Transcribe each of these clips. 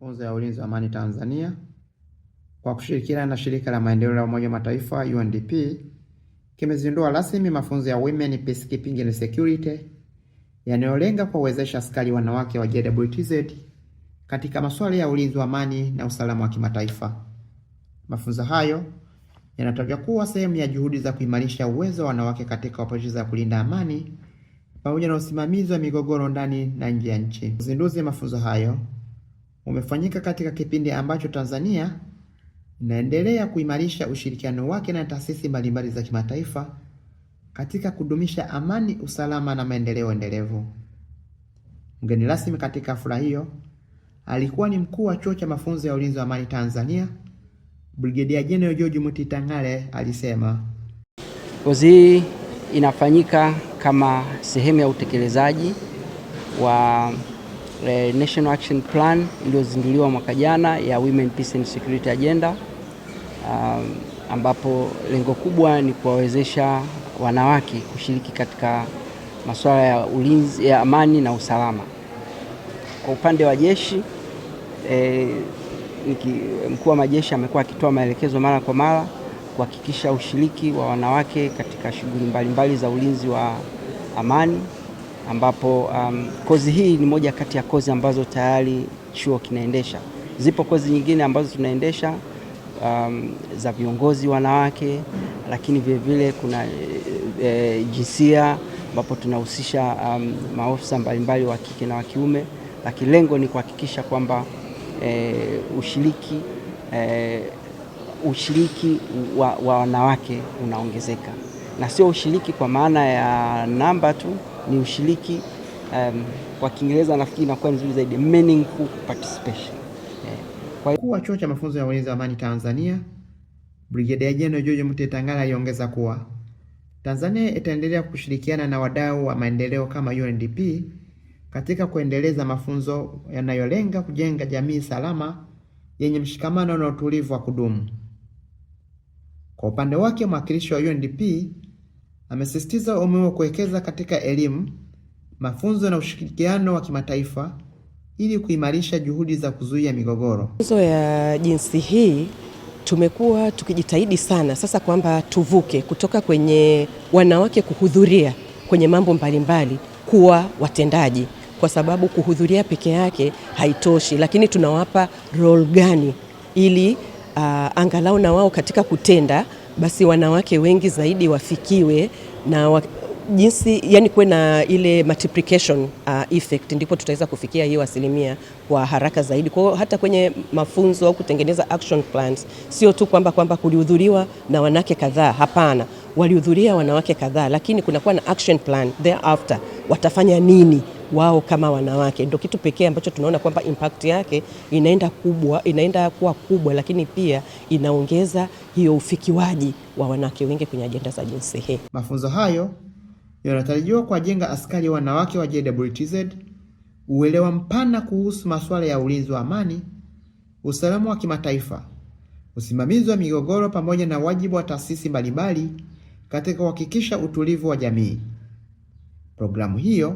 Mafunzo ya Ulinzi wa Amani Tanzania kwa kushirikiana na Shirika la Maendeleo la Umoja wa Mataifa UNDP kimezindua rasmi mafunzo ya Women Peacekeeping and Security yanayolenga kuwawezesha askari wanawake wa JWTZ katika masuala ya ulinzi wa amani na usalama wa kimataifa. Mafunzo hayo yanatajwa kuwa sehemu ya juhudi za kuimarisha uwezo wa wanawake katika operesheni za kulinda amani pamoja na usimamizi wa migogoro ndani na nje ya nchi. Uzinduzi wa mafunzo hayo umefanyika katika kipindi ambacho Tanzania inaendelea kuimarisha ushirikiano wake na taasisi mbalimbali za kimataifa katika kudumisha amani, usalama na maendeleo endelevu. Mgeni rasmi katika hafla hiyo alikuwa ni mkuu wa Chuo cha Mafunzo ya Ulinzi wa Amani Tanzania, Brigadier General George Mutitangale alisema. Kozi hii inafanyika kama sehemu ya utekelezaji wa National Action Plan iliyozinduliwa mwaka jana ya Women Peace and Security Agenda, ambapo lengo kubwa ni kuwawezesha wanawake kushiriki katika masuala ya ulinzi, ya amani na usalama. Kwa upande wa jeshi, mkuu wa majeshi amekuwa akitoa maelekezo mara kwa mara kuhakikisha ushiriki wa wanawake katika shughuli mbalimbali za ulinzi wa amani, ambapo kozi hii ni moja kati ya kozi ambazo tayari chuo kinaendesha. Zipo kozi nyingine ambazo tunaendesha za viongozi wanawake, lakini vile vile kuna jinsia ambapo tunahusisha maofisa mbalimbali wa kike na wa kiume, lakini lengo ni kuhakikisha kwamba ushiriki wa wanawake unaongezeka, na sio ushiriki kwa maana ya namba tu, ni ushiriki kwa Kiingereza nafikiri inakuwa nzuri zaidi, meaningful participation. Mkuu wa Chuo cha Mafunzo ya Ulinzi wa Amani Tanzania, Brigadier General George Mutitangala aliongeza kuwa Tanzania itaendelea kushirikiana na wadau wa maendeleo kama UNDP katika kuendeleza mafunzo yanayolenga kujenga jamii salama yenye mshikamano na utulivu wa kudumu. Kwa upande wake, mwakilishi wa UNDP amesisitiza umuhimu wa kuwekeza katika elimu, mafunzo na ushirikiano wa kimataifa ili kuimarisha juhudi za kuzuia migogoro. Mafunzo ya jinsi hii tumekuwa tukijitahidi sana sasa kwamba tuvuke kutoka kwenye wanawake kuhudhuria kwenye mambo mbalimbali kuwa watendaji, kwa sababu kuhudhuria peke yake haitoshi, lakini tunawapa role gani ili angalau na wao katika kutenda basi wanawake wengi zaidi wafikiwe na jinsi, yani kuwe na ile multiplication effect, ndipo tutaweza kufikia hiyo asilimia kwa haraka zaidi. Kwa hiyo hata kwenye mafunzo au kutengeneza action plans, sio tu kwamba kulihudhuriwa na wanawake kadhaa, hapana, walihudhuria wanawake kadhaa, lakini kunakuwa na action plan thereafter, watafanya nini wao kama wanawake. Ndio kitu pekee ambacho tunaona kwamba impact yake inaenda kuwa kubwa, lakini pia inaongeza hiyo ufikiwaji wa wanawake wengi kwenye ajenda za jinsia hii. Mafunzo hayo yanatarajiwa kuwajenga askari wanawake wa JWTZ uelewa mpana kuhusu masuala ya ulinzi wa amani, usalama wa kimataifa, usimamizi wa migogoro pamoja na wajibu wa taasisi mbalimbali katika kuhakikisha utulivu wa jamii. Programu hiyo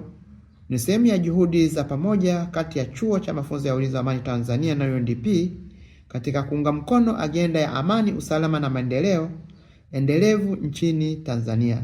ni sehemu ya juhudi za pamoja kati ya Chuo cha Mafunzo ya Ulinzi wa Amani Tanzania na UNDP katika kuunga mkono agenda ya amani, usalama na maendeleo endelevu nchini Tanzania.